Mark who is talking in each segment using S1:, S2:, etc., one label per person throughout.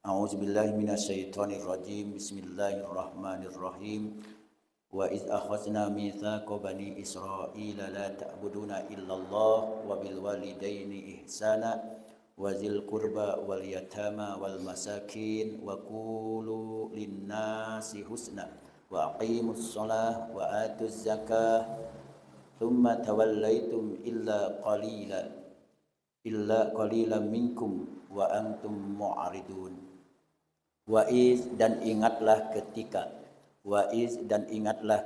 S1: A'udzubillahi minasyaitonirrajim. Bismillahirrahmanirrahim. Wa iz akhadna mitsaqa bani Israila la ta'buduna illallah wa bil walidaini ihsana wa zil qurba wal yatama wal masakin wa qulu linnasi husna wa aqimus shalah wa atuz zakah thumma tawallaitum illa qalilan minkum wa antum mu'ridun. Wa'iz dan ingatlah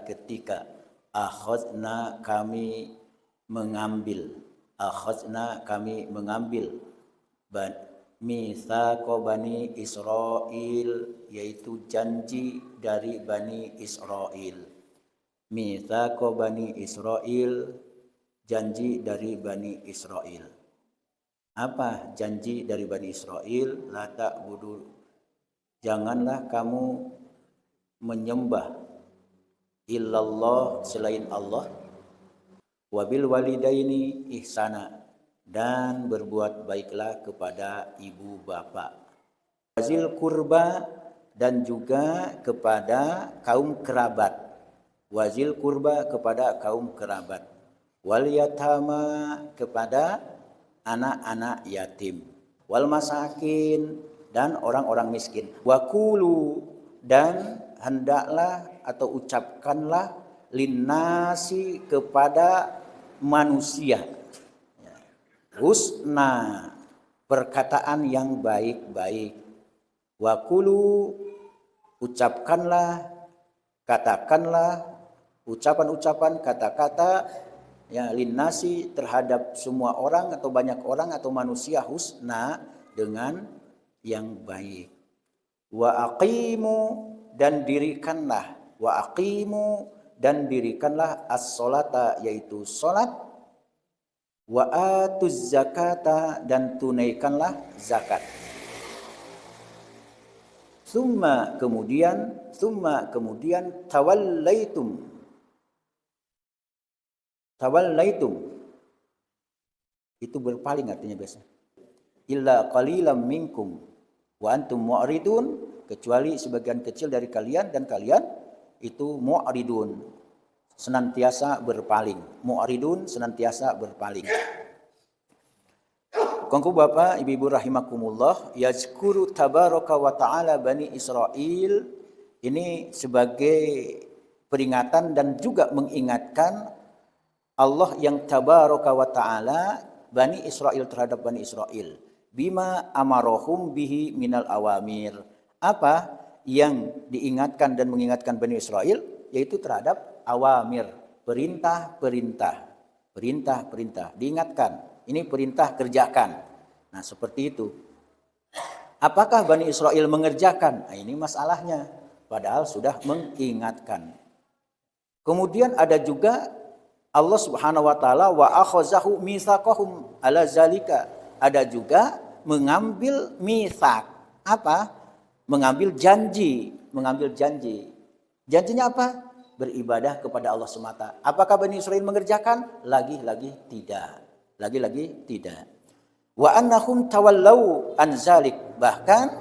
S1: ketika akhadna kami mengambil mitsaqa bani Israil, yaitu janji dari Bani Israil. Mitsaqa bani Israil, janji dari Bani Israil. Apa janji dari Bani Israil? La ta'budu, janganlah kamu menyembah illallah, selain Allah, wabil walidaini ihsana, dan berbuat baiklah kepada ibu bapak, wazil kurba, dan juga kepada kaum kerabat, wazil kurba, kepada kaum kerabat, wal yatama, kepada anak-anak yatim, wal masakin, dan orang-orang miskin, wakulu, dan hendaklah atau ucapkanlah linnasi, kepada manusia, husna, perkataan yang baik-baik. Wakulu, ucapkanlah, katakanlah ucapan-ucapan, kata-kata, ya, linnasi, terhadap semua orang atau banyak orang atau manusia, husna, dengan yang baik. Wa aqimu, dan dirikanlah, as-sholata, yaitu salat, wa atuz zakata, dan tunaikanlah zakat. Summa kemudian tawallaitum, itu berpaling artinya biasa. Illa qalilam minkum wa antum mu'ridun, kecuali sebagian kecil dari kalian dan kalian itu mu'ridun, senantiasa berpaling. Mu'ridun, senantiasa berpaling. Kongku Bapak Ibu rahimakumullah, yazkuru tabaraka wa ta'ala Bani Israil, ini sebagai peringatan dan juga mengingatkan Allah yang tabaraka wa ta'ala Bani Israil, terhadap Bani Israil. Bima amarohum bihi minal awamir, apa yang diingatkan dan mengingatkan Bani Israil, yaitu terhadap awamir, perintah-perintah, diingatkan, ini perintah, kerjakan. Nah, seperti itu. Apakah Bani Israil mengerjakan? Nah, ini masalahnya, padahal sudah mengingatkan. Kemudian ada juga Allah Subhanahu wa taala wa akhazahu mitsaqahum ala zalika, ada juga mengambil mitsak. Apa? Mengambil janji. Janjinya apa? Beribadah kepada Allah semata. Apakah Bani Israil mengerjakan? Lagi-lagi tidak. Wa annahum tawallau an zalik, bahkan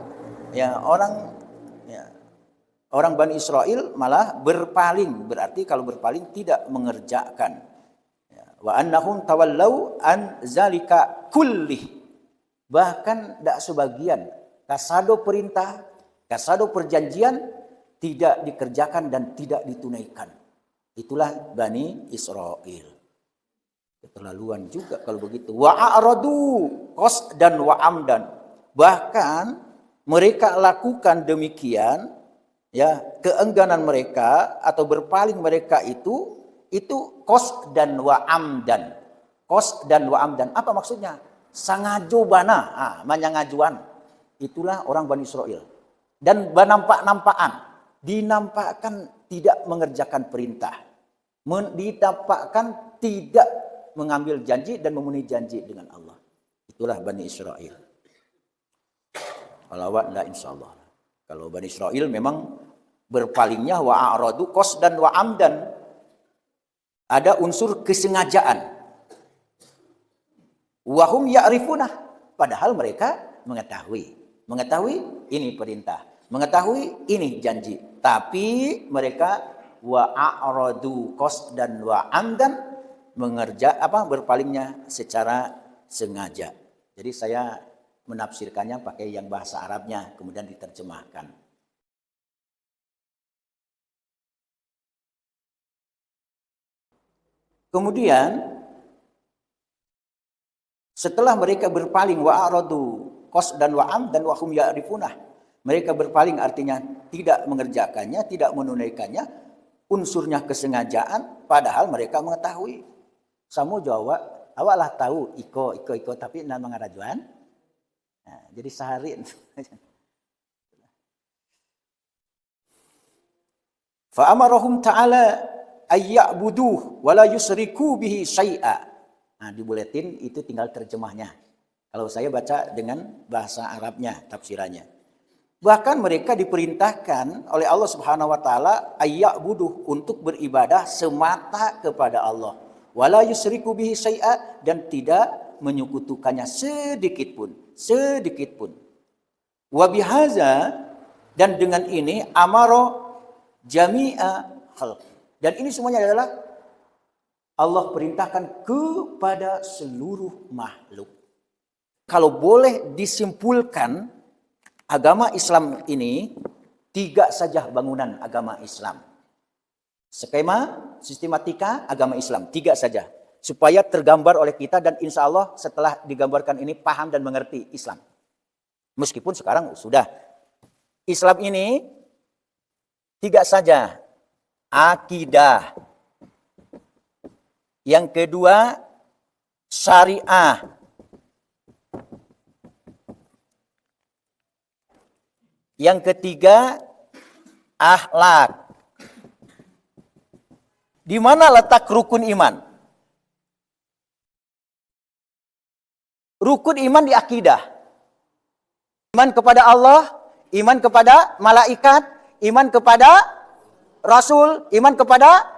S1: orang Bani Israil malah berpaling. Berarti kalau berpaling tidak mengerjakan. Wa annahum tawallau an zalika kullih, bahkan tidak sebagian, kasado perintah, kasado perjanjian tidak dikerjakan dan tidak ditunaikan. Itulah Bani Israil. Keterlaluan juga kalau begitu. Wa a'radu qasdan wa amdan, bahkan mereka lakukan demikian, ya, keengganan mereka atau berpaling mereka itu qasdan wa amdan. Qasdan wa amdan, apa maksudnya? Sangajo bana, manyangajuan. Itulah orang Bani Israil. Dan nampak-nampakan, dinampakkan tidak mengerjakan perintah, ditampakkan tidak mengambil janji dan memenuhi janji dengan Allah. Itulah Bani Israil. Kalau enggak, insyaallah. Kalau Bani Israil memang berpalingnya wa a'radu qasdan wa amdan, ada unsur kesengajaan. Wahum ya'rifunah, padahal mereka mengetahui. Mengetahui ini perintah, mengetahui ini janji. Tapi mereka wa a'radu qasdan wa amdan berpalingnya secara sengaja. Jadi saya menafsirkannya pakai yang bahasa Arabnya kemudian diterjemahkan. Kemudian setelah mereka berpaling wa a'radu qasdan wa amdan wa hum ya'rifunah. Mereka berpaling artinya tidak mengerjakannya, tidak menunaikannya, unsurnya kesengajaan padahal mereka mengetahui. Samu Jawa, awak lah tahu iko tapi nama ngarajuan. Nah, jadi sehari. Fa amarahum ta'ala ayya'buduh wa la yusriku bihi syai'a. Nah, di buletin itu tinggal terjemahnya. Kalau saya baca dengan bahasa Arabnya, tafsirannya. Bahkan mereka diperintahkan oleh Allah Subhanahu wa taala ayya'buduh untuk beribadah semata kepada Allah. Wa la yusriku bihi syai'a dan tidak menyekutukannya sedikit pun. Wa bihaza dan dengan ini amaro jami'a khalq. Dan ini semuanya adalah Allah perintahkan kepada seluruh makhluk. Kalau boleh disimpulkan, agama Islam ini 3 saja bangunan agama Islam. Skema, sistematika agama Islam 3 saja. Supaya tergambar oleh kita dan insya Allah setelah digambarkan ini paham dan mengerti Islam. Meskipun sekarang sudah. Islam ini 3 saja. Akidah. Yang kedua, syariah. Yang ketiga, akhlak. Di mana letak rukun iman? Rukun iman di akidah. Iman kepada Allah, iman kepada malaikat, iman kepada Rasul, iman kepada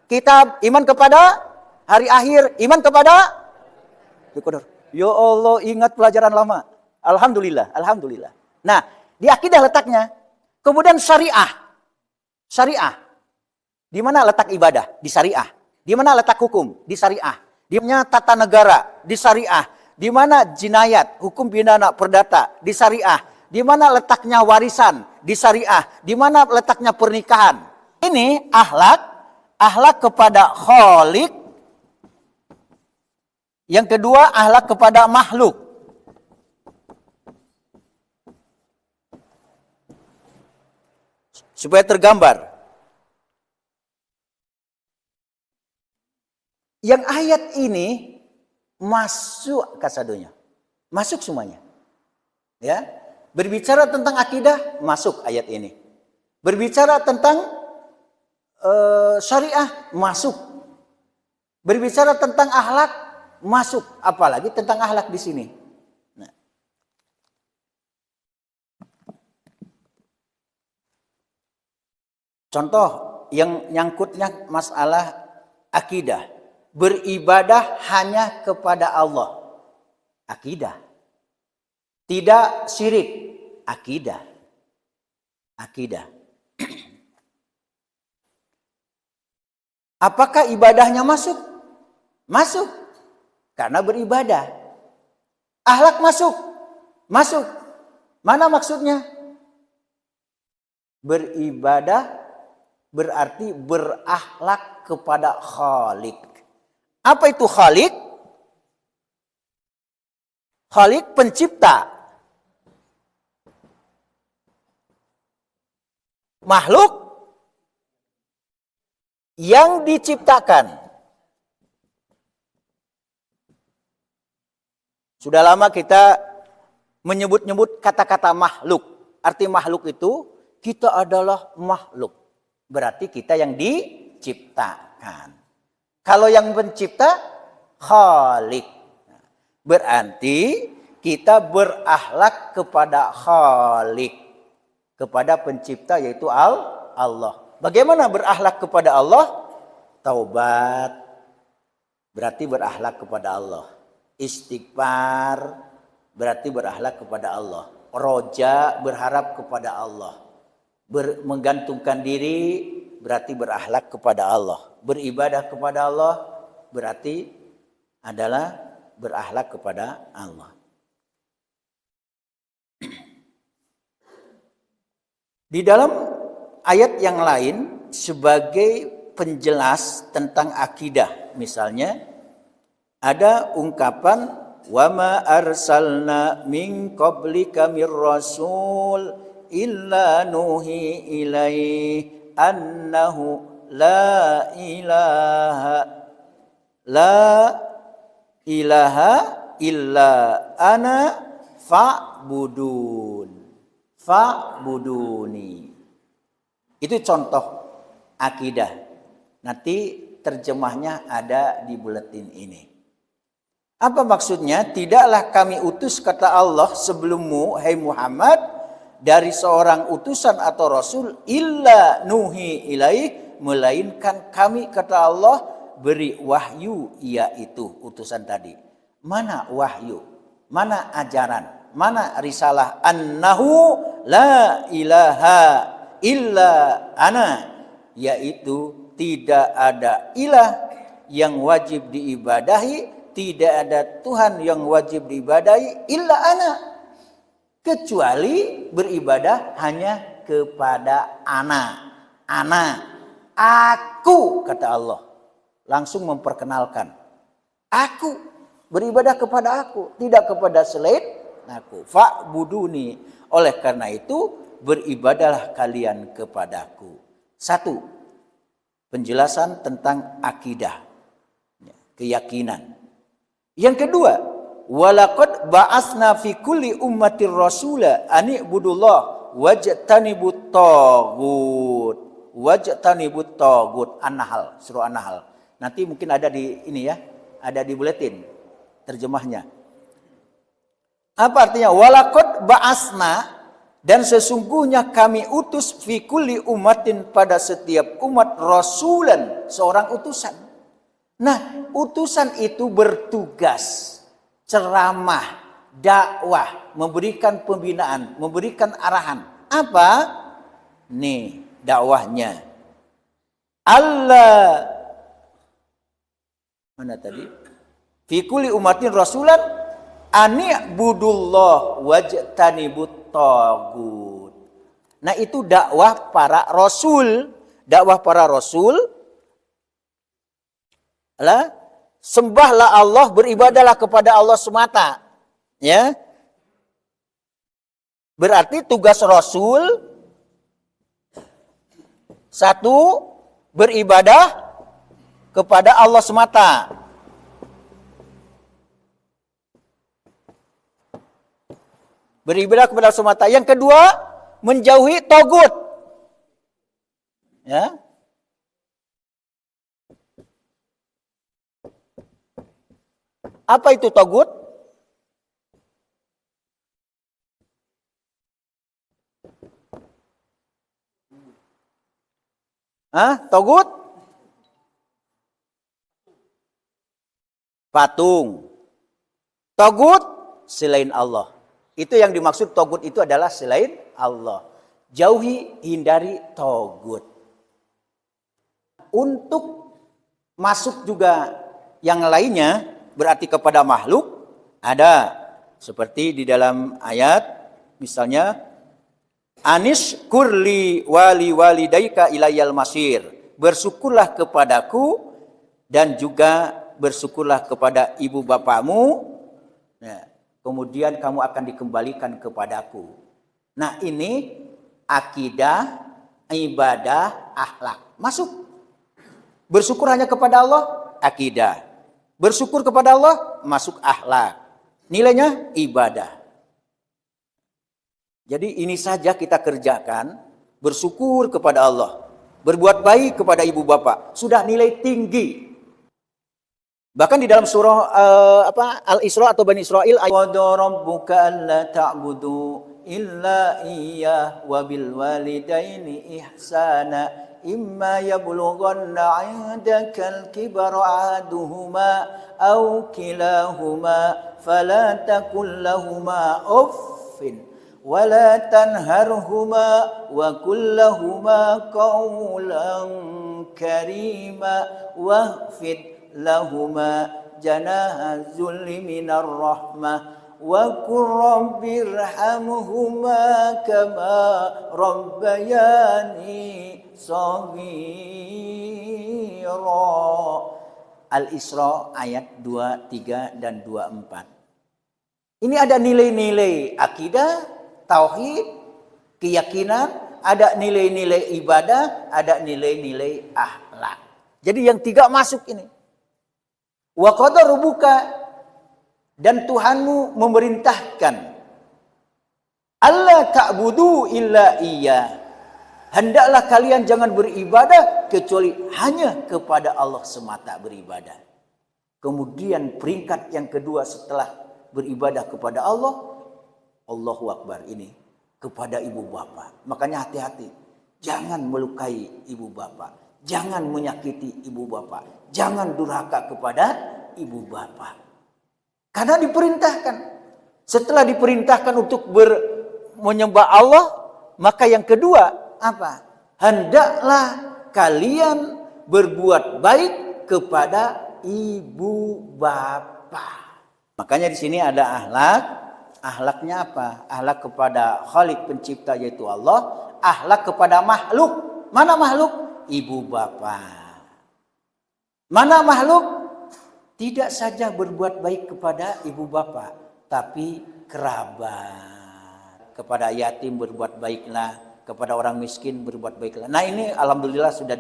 S1: kitab, iman kepada hari akhir, iman kepada ya Allah, ingat pelajaran lama. Alhamdulillah. Nah, di akidah letaknya. Kemudian syariah. Syariah. Di mana letak ibadah? Di syariah. Di mana letak hukum? Di syariah. Di mana tata negara? Di syariah. Di mana jinayat, hukum pidana perdata? Di syariah. Di mana letaknya warisan? Di syariah. Di mana letaknya pernikahan? Ini akhlak kepada khaliq. Yang kedua, akhlak kepada makhluk. Supaya tergambar. Yang ayat ini masuk kasadonya. Masuk semuanya. Ya. Berbicara tentang akidah, masuk ayat ini. Berbicara tentang syariah, masuk. Berbicara tentang akhlak, masuk. Apalagi tentang akhlak di sini. Nah. Contoh yang nyangkutnya masalah akidah. Beribadah hanya kepada Allah. Akidah. Tidak syirik. Akidah. Apakah ibadahnya masuk? Masuk. Karena beribadah. Akhlak masuk. Masuk. Mana maksudnya? Beribadah berarti berakhlak kepada Khalik. Apa itu Khalik? Khalik pencipta. Makhluk yang diciptakan. Sudah lama kita menyebut-nyebut kata-kata makhluk. Arti makhluk itu kita adalah makhluk. Berarti kita yang diciptakan. Kalau yang pencipta, Khalik. Berarti kita berakhlak kepada Khalik. Kepada pencipta yaitu Allah. Bagaimana berakhlak kepada Allah? Taubat. Berarti berakhlak kepada Allah. Istighfar. Berarti berakhlak kepada Allah. roja, berharap kepada Allah. Menggantungkan diri berarti berakhlak kepada Allah. Beribadah kepada Allah berarti adalah berakhlak kepada Allah. Di dalam ayat yang lain sebagai penjelas tentang akidah, misalnya ada ungkapan wa ma arsalna min qablika mir rasul illa nuhi ilaihi annahu la ilaha illa ana fa'buduni. Itu contoh akidah. Nanti terjemahnya ada di buletin ini. Apa maksudnya? Tidaklah kami utus, kata Allah, sebelummu, hai Muhammad, dari seorang utusan atau rasul, illa nuhi ilaih, melainkan kami, kata Allah, beri wahyu, yaitu utusan tadi. Mana wahyu? Mana ajaran? Mana risalah? Annahu la ilaha illa ana, yaitu tidak ada ilah yang wajib diibadahi, tidak ada Tuhan yang wajib diibadahi illa ana, kecuali beribadah hanya kepada ana, aku, kata Allah. Langsung memperkenalkan, aku, beribadah kepada aku, tidak kepada selain aku. Fa'buduni. Oleh karena itu beribadahlah kalian kepadaku. Satu, penjelasan tentang akidah, keyakinan. Yang kedua, walaqad ba'asna fi kulli ummatir rasula an ibudullah wajtanibut taghut. An-Nahl, surah An-Nahl. Nanti mungkin ada di ini ya, ada di buletin terjemahnya. Apa artinya? Walaqad ba'asna, dan sesungguhnya kami utus fi kulli ummatin, pada setiap umat, rasulan, seorang utusan. Nah, utusan itu bertugas ceramah, dakwah, memberikan pembinaan, memberikan arahan. Apa? Nih dakwahnya. Allah, mana tadi? Fi kulli ummatin rasulan ani'budullah wajtanibut taghut. Nah, itu dakwah para rasul. Dakwah para rasul adalah sembahlah Allah, beribadahlah kepada Allah semata. Ya. Berarti tugas rasul satu, beribadah kepada Allah semata. Beribadah kepada Allah semata. Yang kedua, menjauhi tagut. Ya. Apa itu tagut? Tagut? Patung. Tagut selain Allah. Itu yang dimaksud tagut itu adalah selain Allah. Jauhi, hindari tagut. Untuk masuk juga yang lainnya, berarti kepada makhluk, ada seperti di dalam ayat misalnya anis kurli wali walidaika ilayal masir, bersyukurlah kepadaku dan juga bersyukurlah kepada ibu bapakmu, nah, kemudian kamu akan dikembalikan kepadaku. Nah, ini akidah, ibadah, akhlak masuk. Bersyukur hanya kepada Allah, akidah. Bersyukur kepada Allah, masuk akhlak. Nilainya ibadah. Jadi ini saja kita kerjakan, bersyukur kepada Allah, berbuat baik kepada ibu bapak, sudah nilai tinggi. Bahkan di dalam surah Al-Isra atau Bani Israil, qada rabbuka alla ta'budu illa iyyah wa bil walidaini ihsana imma yablughanna 'indakal kibara ahaduhuma aw kilahuma fala takul lahumā uffin ولا تنهرهما وقل لهما قولا كريما واخفض لهما جناح الذل من الرحمة وقل رب ارحمهما كما ربياني صغيرا. Al-Isra ayat 23 dan 24. Ini ada nilai-nilai akidah, tauhid, keyakinan, ada nilai-nilai ibadah, ada nilai-nilai akhlak. Jadi yang tiga masuk ini. Wa qada rabbuka, dan Tuhanmu memerintahkan alla ta'budu illa iya. Hendaklah kalian jangan beribadah kecuali hanya kepada Allah semata beribadah. Kemudian peringkat yang kedua setelah beribadah kepada Allah, Allahu Akbar, ini kepada ibu bapak. Makanya hati-hati, jangan melukai ibu bapak, jangan menyakiti ibu bapak, jangan durhaka kepada ibu bapak. Karena diperintahkan. Setelah diperintahkan untuk menyembah Allah, maka yang kedua apa? Hendaklah kalian berbuat baik kepada ibu bapak. Makanya di sini ada akhlak. Akhlaknya apa? Akhlak kepada Khalik pencipta yaitu Allah. Akhlak kepada makhluk. Mana makhluk? Ibu bapak. Mana makhluk? Tidak saja berbuat baik kepada ibu bapak, tapi kerabat. Kepada yatim berbuat baiklah, kepada orang miskin berbuat baiklah. Nah ini alhamdulillah sudah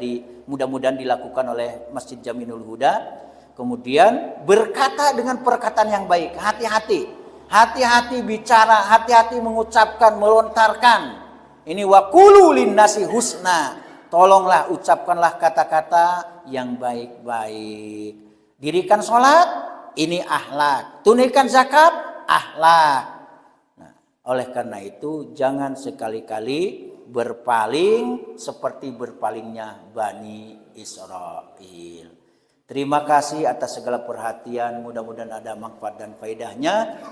S1: mudah-mudahan dilakukan oleh Masjid Jaminul Huda. Kemudian berkata dengan perkataan yang baik. Hati-hati. Hati-hati bicara, hati-hati mengucapkan, melontarkan. Ini waqulu linnasi husna. Tolonglah ucapkanlah kata-kata yang baik-baik. Dirikan sholat, ini akhlak. Tunaikan zakat, akhlak. Nah, oleh karena itu jangan sekali-kali berpaling seperti berpalingnya Bani Israil. Terima kasih atas segala perhatian. Mudah-mudahan ada manfaat dan faedahnya.